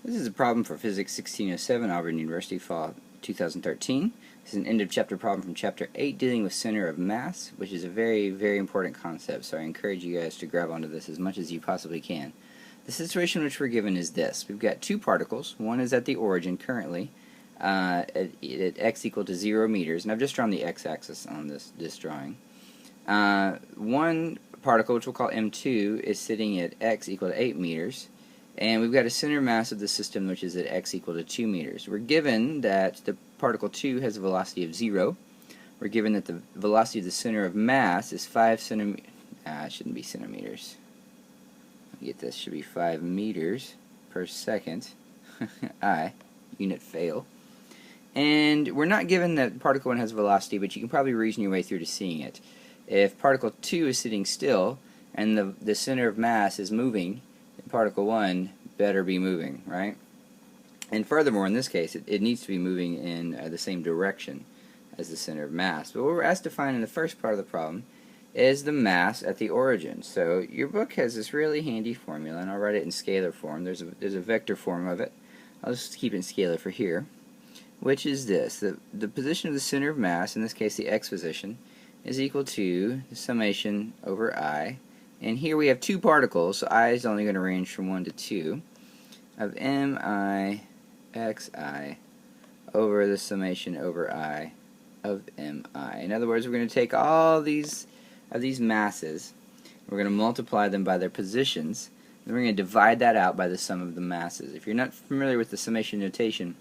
This is a problem for Physics 1607, Auburn University, Fall 2013. This is an end of chapter problem from Chapter 8 dealing with center of mass, which is a very, very important concept, so I encourage you guys to grab onto this as much as you possibly can. The situation which we're given is this. We've got two particles. One is at the origin currently at x equal to 0 meters, and I've just drawn the x-axis on this drawing. One particle, which we'll call M2, is sitting at x equal to 8 meters. And we've got a center mass of the system which is at x equal to 2 meters. We're given that the particle 2 has a velocity of 0. We're given that the velocity of the center of mass is 5 centimeters. It shouldn't be centimeters. Get this, should be 5 meters per second. Unit fail. And we're not given that particle 1 has velocity, but you can probably reason your way through to seeing it. If particle 2 is sitting still and the center of mass is moving, particle 1 better be moving, right? And furthermore, in this case, it needs to be moving in the same direction as the center of mass. But what we're asked to find in the first part of the problem is the mass at the origin. So your book has this really handy formula, and I'll write it in scalar form. There's a vector form of it. I'll just keep it in scalar for here, which is this. The position of the center of mass, in this case the x position, is equal to the summation over I. And here we have two particles, so I is only going to range from 1 to 2, of mi xi over the summation over I of mi. In other words, we're going to take all these masses, we're going to multiply them by their positions, and we're going to divide that out by the sum of the masses. If you're not familiar with the summation notation,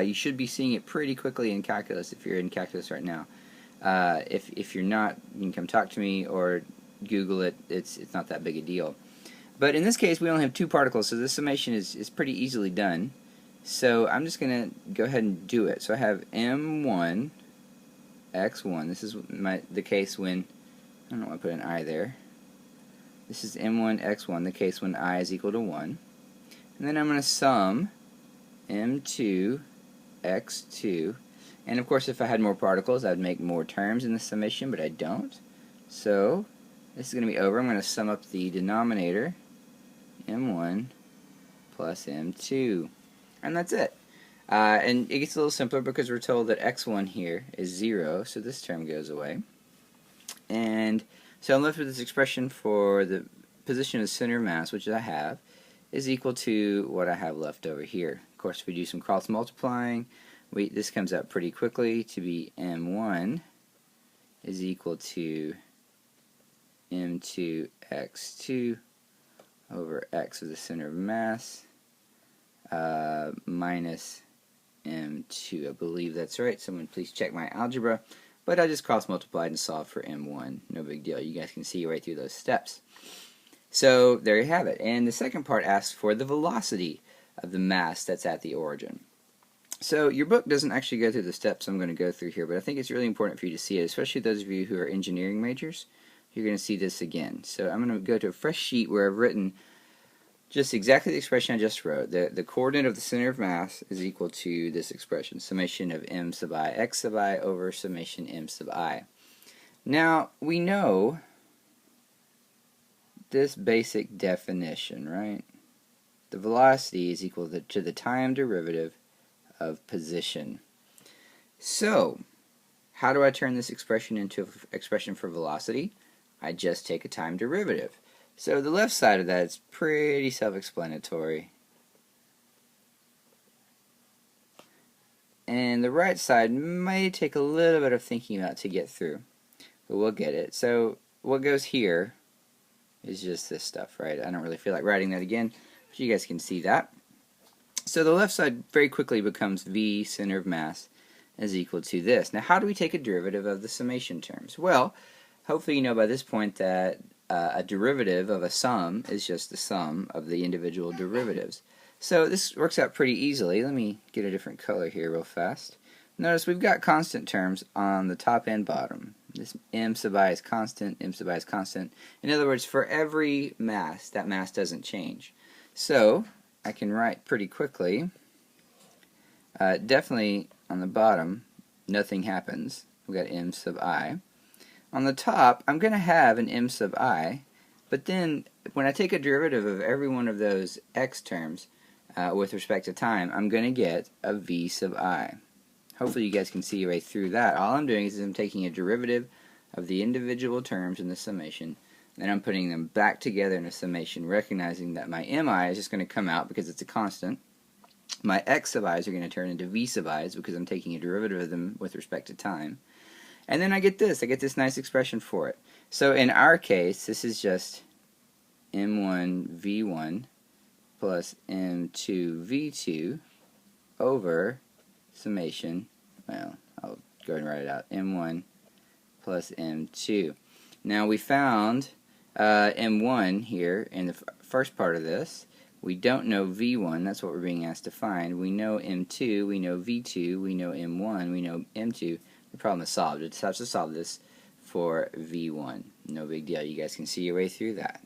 you should be seeing it pretty quickly in calculus if you're in calculus right now. If you're not, you can come talk to me or Google it. It's not that big a deal. But in this case, we only have two particles, so this summation is pretty easily done. So I'm just going to go ahead and do it. So I have m1 x1. This is the case when, I don't know why I put an I there. This is m1 x1, the case when I is equal to 1. And then I'm going to sum m2 x2. And of course, if I had more particles, I'd make more terms in the summation, but I don't. So this is going to be over. I'm going to sum up the denominator, m1 plus m2. And that's it. And it gets a little simpler because we're told that x1 here is 0, so this term goes away. And so I'm left with this expression for the position of the center of mass, which I have, is equal to what I have left over here. Of course, if we do some cross multiplying, this comes out pretty quickly to be m1 is equal to m2 x2 over x of the center of mass minus m2. I believe that's right. Someone please check my algebra. But I just cross multiplied and solved for m1. No big deal. You guys can see right through those steps. So there you have it. And the second part asks for the velocity of the mass that's at the origin. So your book doesn't actually go through the steps I'm going to go through here, but I think it's really important for you to see it, especially those of you who are engineering majors. You're going to see this again. So I'm going to go to a fresh sheet where I've written just exactly the expression I just wrote. The coordinate of the center of mass is equal to this expression, summation of m sub I x sub I over summation m sub I. Now, we know this basic definition, right? The velocity is equal to the time derivative of position. So, how do I turn this expression into an expression for velocity? I just take a time derivative. So the left side of that is pretty self-explanatory. And the right side may take a little bit of thinking about to get through, but we'll get it. So what goes here is just this stuff, right? I don't really feel like writing that again, but you guys can see that. So the left side very quickly becomes v center of mass is equal to this. Now how do we take a derivative of the summation terms? Well, hopefully you know by this point that a derivative of a sum is just the sum of the individual derivatives. So this works out pretty easily. Let me get a different color here real fast. Notice we've got constant terms on the top and bottom. This m sub I is constant, m sub I is constant. In other words, for every mass, that mass doesn't change. So I can write pretty quickly. Definitely on the bottom, nothing happens. We've got m sub I. On the top, I'm going to have an m sub I, but then when I take a derivative of every one of those x terms, with respect to time, I'm going to get a v sub I. Hopefully you guys can see your way through that. All I'm doing is I'm taking a derivative of the individual terms in the summation, then I'm putting them back together in a summation, recognizing that my mi is just going to come out because it's a constant. My x sub i's are going to turn into v sub i's because I'm taking a derivative of them with respect to time. And then I get this nice expression for it. So in our case, this is just m1 v1 plus m2 v2 over summation, well, I'll go ahead and write it out, m1 plus m2. Now we found m1 here in the first part of this. We don't know v1, that's what we're being asked to find. We know m2, we know v2, we know m1, we know m2. The problem is solved. It just has to solve this for v1. No big deal. You guys can see your way through that.